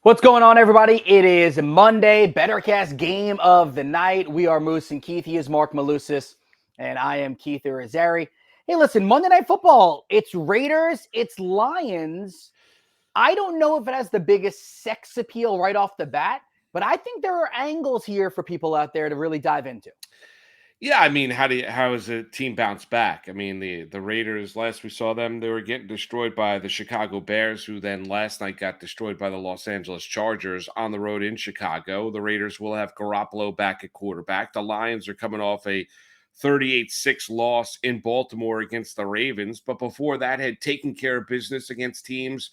What's going on, everybody? It is Monday, BettorCast Game of the Night. We are Moose and Keith. He is Marc Malusis, and I am Keith Irizarry. Hey, listen, Monday Night Football. It's Raiders, it's Lions. I don't know if it has the biggest sex appeal right off the bat, but I think there are angles here for people out there to really dive into. Yeah, I mean, how does a team bounce back? I mean, the Raiders, last we saw them, they were getting destroyed by the Chicago Bears, who then last night got destroyed by the Los Angeles Chargers on the road in Chicago. The Raiders will have Garoppolo back at quarterback. The Lions are coming off a 38-6 loss in Baltimore against the Ravens, but before that had taken care of business against teams,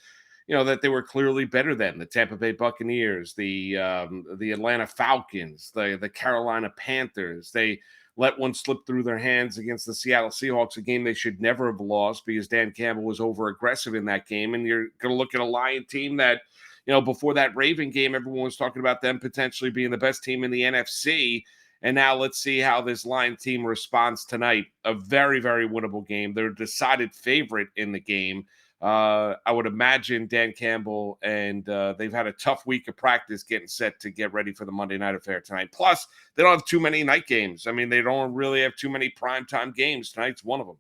that they were clearly better than the Tampa Bay Buccaneers, the Atlanta Falcons, the Carolina Panthers. They let one slip through their hands against the Seattle Seahawks, a game they should never have lost because Dan Campbell was over-aggressive in that game. And you're going to look at a Lion team that, before that Raven game, everyone was talking about them potentially being the best team in the NFC. And now let's see how this Lion team responds tonight. A very, very winnable game. They're a decided favorite in the game. I would imagine Dan Campbell and they've had a tough week of practice getting set to get ready for the Monday night affair tonight. Plus, they don't have too many night games. I mean, they don't really have too many primetime games. Tonight's one of them.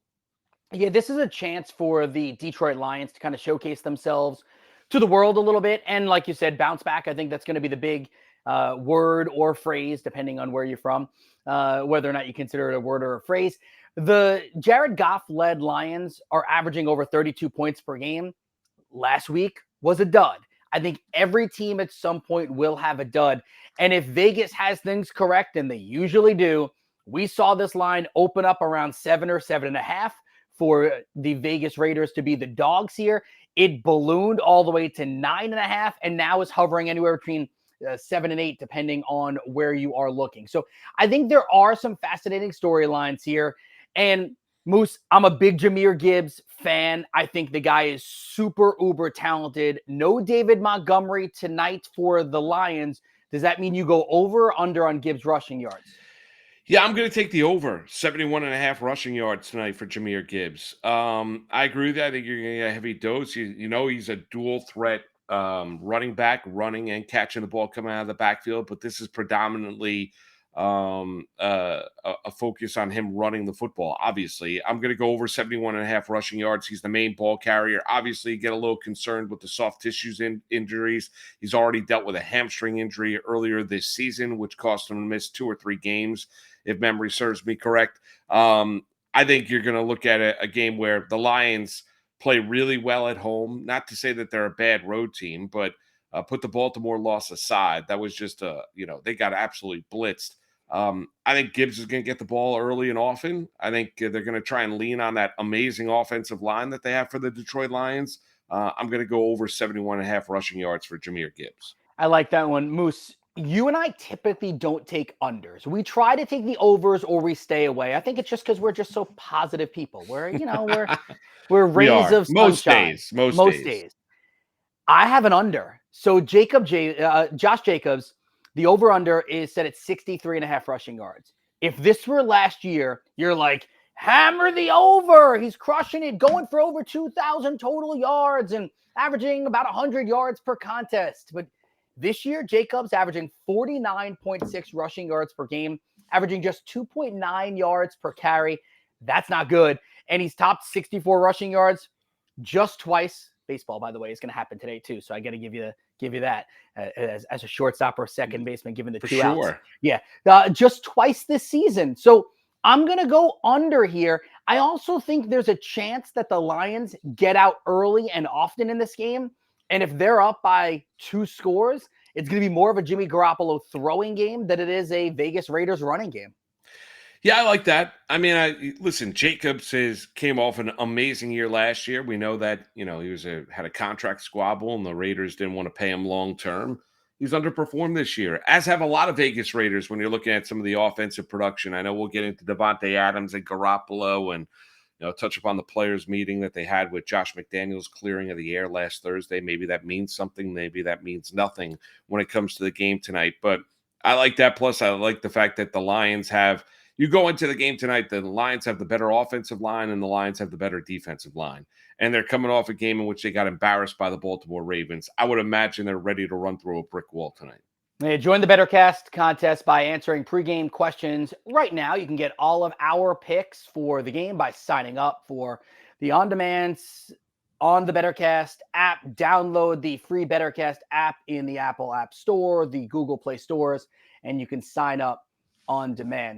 Yeah, this is a chance for the Detroit Lions to kind of showcase themselves to the world a little bit. And like you said, bounce back. I think that's going to be the big word or phrase, depending on where you're from, whether or not you consider it a word or a phrase. The Jared Goff-led Lions are averaging over 32 points per game. Last week was a dud. I think every team at some point will have a dud. And if Vegas has things correct, and they usually do, we saw this line open up around 7 or 7.5 for the Vegas Raiders to be the dogs here. It ballooned all the way to 9.5 and now is hovering anywhere between 7 and 8, depending on where you are looking. So I think there are some fascinating storylines here. And Moose, I'm a big Jahmyr Gibbs fan. I think the guy is super uber talented. No David Montgomery tonight for the Lions. Does that mean you go over or under on Gibbs rushing yards? Yeah, I'm going to take the over 71.5 rushing yards tonight for Jahmyr Gibbs. I agree with that. I think you're going to get a heavy dose. He's a dual threat running back, running and catching the ball coming out of the backfield, but this is predominantly a focus on him running the football. Obviously, I'm going to go over 71.5 rushing yards. He's the main ball carrier. Obviously, get a little concerned with the soft tissues injuries. He's already dealt with a hamstring injury earlier this season, which cost him to miss 2 or 3 games, if memory serves me correct. I think you're going to look at a game where the Lions play really well at home. Not to say that they're a bad road team, but put the Baltimore loss aside, that was just they got absolutely blitzed. I think Gibbs is going to get the ball early and often. I think they're going to try and lean on that amazing offensive line that they have for the Detroit Lions. I'm going to go over 71.5 rushing yards for Jahmyr Gibbs. I like that one. Moose, you and I typically don't take unders. We try to take the overs or we stay away. I think it's just because we're just so positive people. We're rays of sunshine. Most days. I have an under. So Josh Jacobs, the over-under is set at 63.5 rushing yards. If this were last year, you're like, hammer the over. He's crushing it, going for over 2,000 total yards and averaging about 100 yards per contest. But this year, Jacobs averaging 49.6 rushing yards per game, averaging just 2.9 yards per carry. That's not good. And he's topped 64 rushing yards just twice. Baseball, by the way, is going to happen today too. So I got to give you that as a shortstop or second baseman, given the two outs. Yeah, just twice this season. So I'm going to go under here. I also think there's a chance that the Lions get out early and often in this game. And if they're up by 2 scores, it's going to be more of a Jimmy Garoppolo throwing game than it is a Vegas Raiders running game. Yeah, I like that. I mean, listen, Jacobs came off an amazing year last year. We know that, he had a contract squabble and the Raiders didn't want to pay him long term. He's underperformed this year, as have a lot of Vegas Raiders when you're looking at some of the offensive production. I know we'll get into Davante Adams and Garoppolo and, touch upon the players meeting that they had with Josh McDaniels clearing of the air last Thursday. Maybe that means something. Maybe that means nothing when it comes to the game tonight. But I like that. Plus, I like the fact that the Lions have – you go into the game tonight, the Lions have the better offensive line and the Lions have the better defensive line. And they're coming off a game in which they got embarrassed by the Baltimore Ravens. I would imagine they're ready to run through a brick wall tonight. Join the BettorCast contest by answering pregame questions right now. You can get all of our picks for the game by signing up for the on-demands on the BettorCast app. Download the free BettorCast app in the Apple App Store, the Google Play stores, and you can sign up on demand.